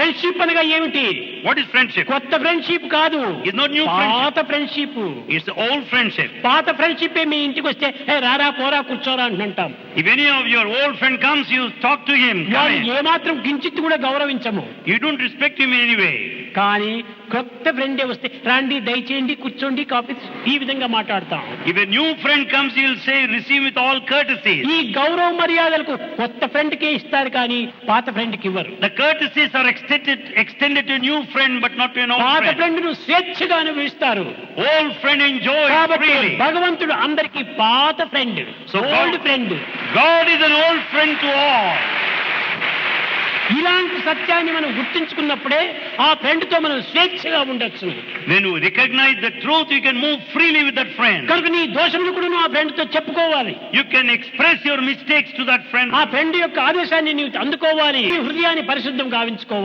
Friendship అనగా ఏమిటి? What is friendship? కొత్త ఫ్రెండ్షిప్ కాదు, It's not new friendship. పాత friendship. It's the old friendship. పాత ఫ్రెండ్షిప్ మీ ఇంటికి వస్తే రారా పోరా కూర్చోరా అంటాం. If any of your old friend comes, you talk to him. Come వాళ్ళు in. ఏమాత్రం కించిత్ కూడా గౌరవించము. You don't respect him in any way. కానీ కొత్త ఫ్రెండే వస్తే రండి దయచేయండి కూర్చోండి కాఫీ ఈ విధంగా మాట్లాడతాం. If a new friend comes, you will say, receive with all courtesy. ఈ గౌరవ మర్యాదలకు కొత్త ఫ్రెండ్ కే ఇస్తారు కానీ పాత ఫ్రెండ్ కి ఇవ్వరు. The courtesies are extended to a new friend, but not to an old పాత friend. ఫ్రెండ్ ను స్వేచ్ఛగా అనుభవిస్తారు. Old friend enjoys కాబట్టి freely. భగవంతుడు అందరికి పాత friend, So old friend. God is an old friend to all. ఇలాంటి సత్యాన్ని మనం గుర్తించుకున్నప్పుడే ఆ ఫ్రెండ్ తో మనం స్వేచ్ఛగా ఉండొచ్చు. When you recognize the truth, you can move freely with that friend. కనుక నీ దోషములు కూడా నువ్వు ఆ ఫ్రెండ్ తో చెప్పుకోవాలి. You can express your mistakes to that friend. ఆ ఫ్రెండ్ యొక్క ఆదేశాన్ని నీవు అందుకోవాలి. నీ హృదయాన్ని పరిశుద్ధం గావించుకోవాలి.